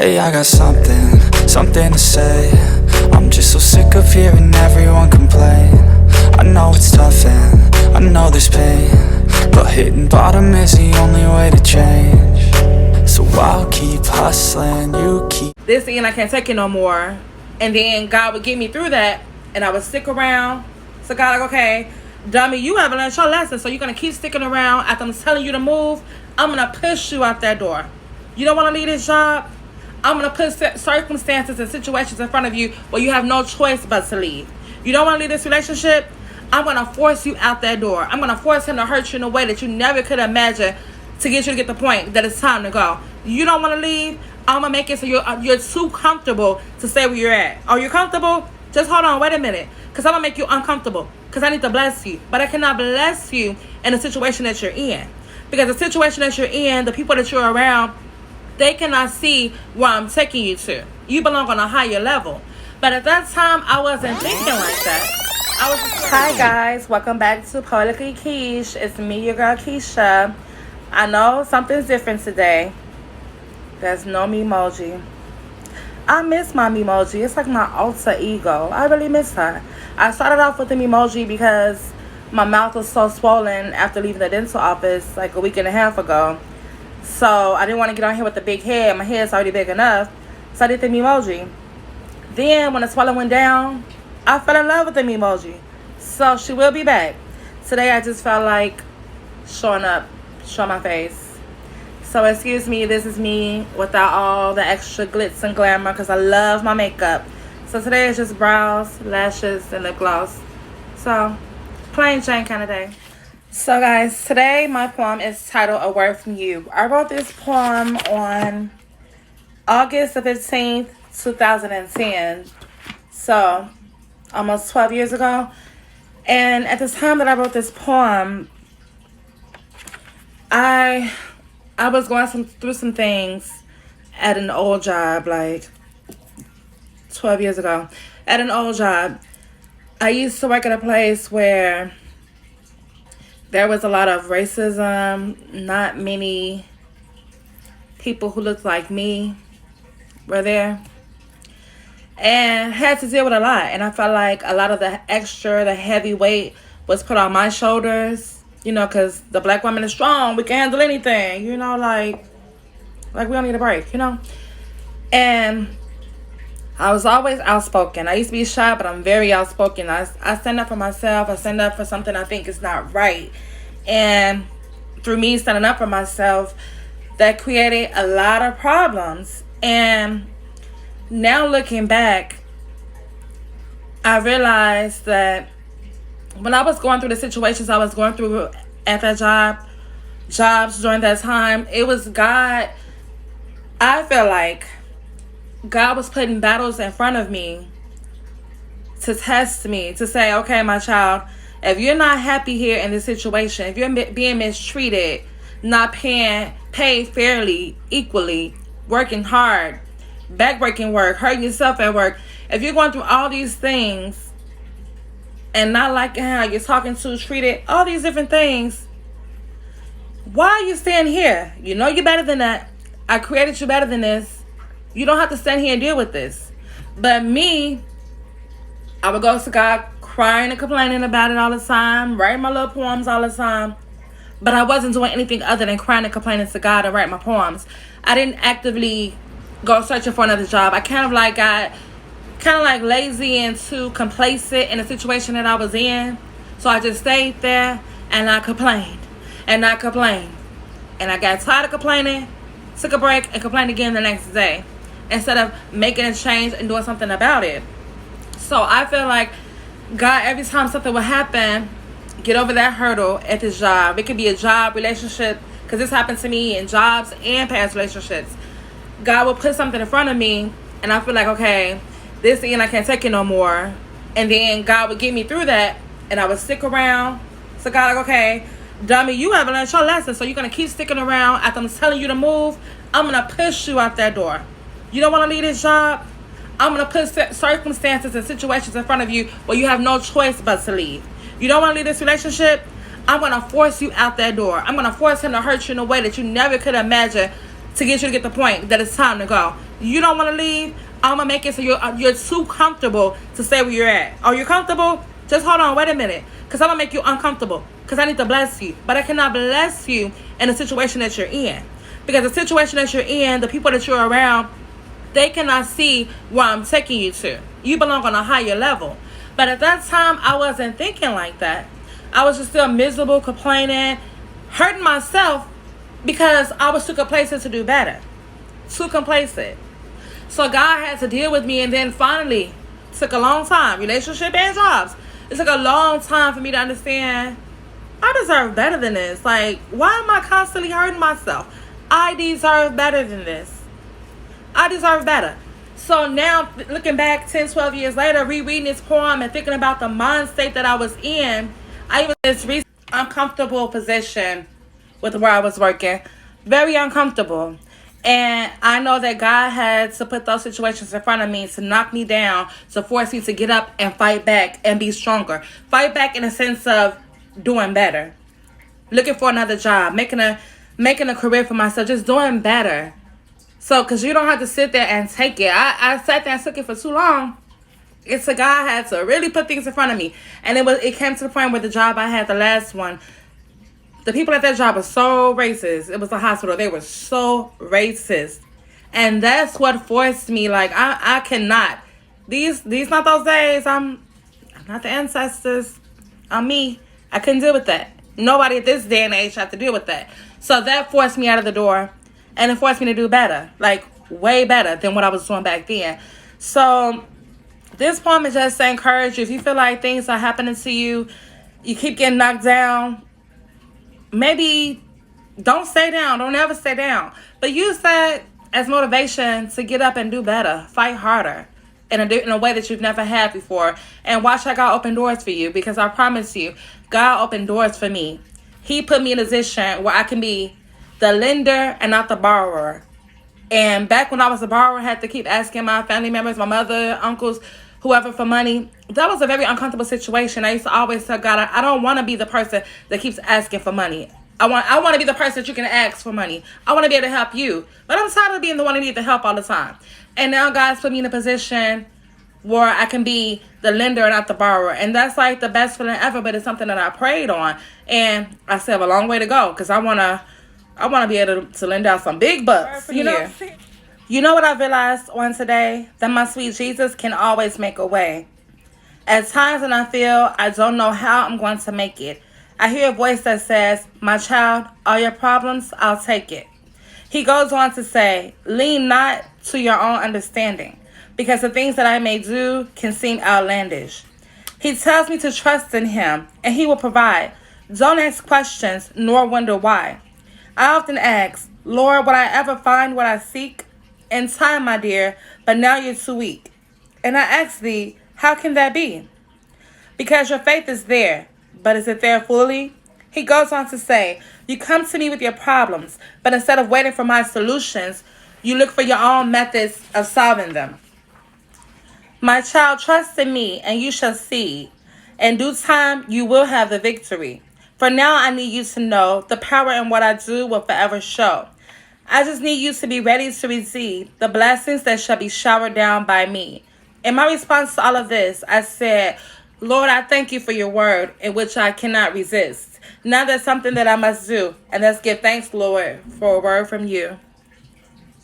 Hey, I got something to say. I'm just so sick of hearing everyone complain. I know it's tough and I know there's pain, but hitting bottom is the only way to change. So I'll keep hustling, you keep. This and I can't take it no more. And then God would get me through that, and I would stick around. So God, like, okay, dummy, you haven't learned your lesson, so you're gonna keep sticking around. After I'm telling you to move, I'm gonna push you out that door. You don't want to leave this job? I'm gonna put circumstances and situations in front of you where you have no choice but to leave. You don't want to leave this relationship? I'm gonna force you out that door. I'm gonna force him to hurt you in a way that you never could imagine, to get you to get the point that it's time to go. You don't want to leave? I'm gonna make it so you're too comfortable to stay where you're at. Are you comfortable? Just hold on, wait a minute, because I'm gonna make you uncomfortable, because I need to bless you, but I cannot bless you in the situation that you're in, because the situation that you're in, the people that you're around, they cannot see where I'm taking you to. You belong on a higher level. But at that time, I wasn't thinking like that. I was just, hi guys, welcome back to Poetically Quiche. It's me, your girl Keisha. I know something's different today. There's no memoji. I miss my memoji. It's like my alter ego. I really miss her. I started off with the memoji because my mouth was so swollen after leaving the dental office like a week and a half ago. So I didn't want to get on here with the big head. My head's already big enough. So I did the memoji. Then when the swelling went down, I fell in love with the memoji. So she will be back. Today I just felt like showing up, show my face. So excuse me, this is me without all the extra glitz and glamour because I love my makeup. So today is just brows, lashes, and lip gloss. So plain Jane kind of day. So guys, today my poem is titled A Word From You. I wrote this poem on August the 15th, 2010. So almost 12 years ago. And at the time that I wrote this poem, I was going through some things at an old job, like 12 years ago. At an old job, I used to work at a place where there was a lot of racism. Not many people who looked like me were there. And had to deal with a lot. And I felt like a lot of the heavy weight was put on my shoulders. You know, because the black woman is strong. We can handle anything. You know, like we don't need a break, you know. And I was always outspoken. I used to be shy, but I'm very outspoken. I stand up for myself. I stand up for something I think is not right. And through me standing up for myself, that created a lot of problems. And now looking back, I realized that when I was going through the situations I was going through at that jobs during that time, it was God. I feel like God was putting battles in front of me to test me, to say, okay, my child, if you're not happy here in this situation, if you're being mistreated, not paid fairly, equally, working hard, backbreaking work, hurting yourself at work, if you're going through all these things and not liking how you're talking to, treated, all these different things, why are you staying here? You know you're better than that. I created you better than this. You don't have to stand here and deal with this. But me, I would go to God crying and complaining about it all the time, writing my little poems all the time. But I wasn't doing anything other than crying and complaining to God and write my poems. I didn't actively go searching for another job. I kind of got lazy and too complacent in the situation that I was in. So I just stayed there and I complained. And I complained. And I got tired of complaining, took a break, and complained again the next day, instead of making a change and doing something about it. So I feel like God, every time something would happen, get over that hurdle at this job. It could be a job, relationship, because this happened to me in jobs and past relationships. God will put something in front of me, and I feel like, okay, this and I can't take it no more. And then God would get me through that, and I would stick around. So God, like, okay, dummy, you haven't learned your lesson, so you're going to keep sticking around. After I'm telling you to move, I'm going to push you out that door. You don't want to leave this job? I'm going to put circumstances and situations in front of you where you have no choice but to leave. You don't want to leave this relationship? I'm going to force you out that door. I'm going to force him to hurt you in a way that you never could imagine, to get you to get the point that it's time to go. You don't want to leave. I'm gonna make it so you're too comfortable to stay where you're at. Are you comfortable? Just hold on, wait a minute, because I'm gonna make you uncomfortable. Because I need to bless you, but I cannot bless you in the situation that you're in. Because the situation that you're in, the people that you're around, they cannot see where I'm taking you to. You belong on a higher level. But at that time, I wasn't thinking like that. I was just still miserable, complaining, hurting myself because I was too complacent to do better. Too complacent. So God had to deal with me, and then finally, took a long time. Relationship and jobs. It took a long time for me to understand I deserve better than this. Like, why am I constantly hurting myself? I deserve better than this. I deserve better. So now, looking back 10, 12 years later, rereading this poem and thinking about the mind state that I was in, I was in this recent uncomfortable position with where I was working. Very uncomfortable. And I know that God had to put those situations in front of me to knock me down, to force me to get up and fight back and be stronger. Fight back in a sense of doing better. Looking for another job, making a career for myself, just doing better. So, because you don't have to sit there and take it. I sat there and took it for too long. It's a God had to really put things in front of me. And it came to the point where the job I had, the last one, the people at that job were so racist. It was a hospital. They were so racist. And that's what forced me. Like, I cannot. These not those days. I'm not the ancestors. I'm me. I couldn't deal with that. Nobody at this day and age had to deal with that. So that forced me out of the door. And it forced me to do better. Like, way better than what I was doing back then. So this poem is just to encourage you. If you feel like things are happening to you, you keep getting knocked down, maybe don't stay down. Don't ever stay down. But use that as motivation to get up and do better. Fight harder in a way that you've never had before. And watch how God open doors for you. Because I promise you, God opened doors for me. He put me in a position where I can be the lender and not the borrower. And back when I was a borrower, I had to keep asking my family members, my mother, uncles, whoever for money. That was a very uncomfortable situation. I used to always tell God, I don't want to be the person that keeps asking for money. I want to be the person that you can ask for money. I want to be able to help you. But I'm tired of being the one that needs the help all the time. And now God's put me in a position where I can be the lender and not the borrower. And that's like the best feeling ever, but it's something that I prayed on. And I still have a long way to go because I want to be able to lend out some big bucks. You know what I realized on today? That my sweet Jesus can always make a way. At times when I feel I don't know how I'm going to make it, I hear a voice that says, my child, all your problems, I'll take it. He goes on to say, lean not to your own understanding, because the things that I may do can seem outlandish. He tells me to trust in him, and he will provide. Don't ask questions, nor wonder why. I often ask, Lord, will I ever find what I seek? In time, my dear, but now you're too weak. And I ask thee, how can that be? Because your faith is there, but is it there fully? He goes on to say, you come to me with your problems, but instead of waiting for my solutions, you look for your own methods of solving them. My child, trust in me, and you shall see. In due time, you will have the victory. For now, I need you to know the power in what I do will forever show. I just need you to be ready to receive the blessings that shall be showered down by me. In my response to all of this, I said, Lord, I thank you for your word in which I cannot resist. Now there's something that I must do, and let's give thanks, Lord, for a word from you.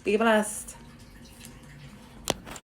Be blessed.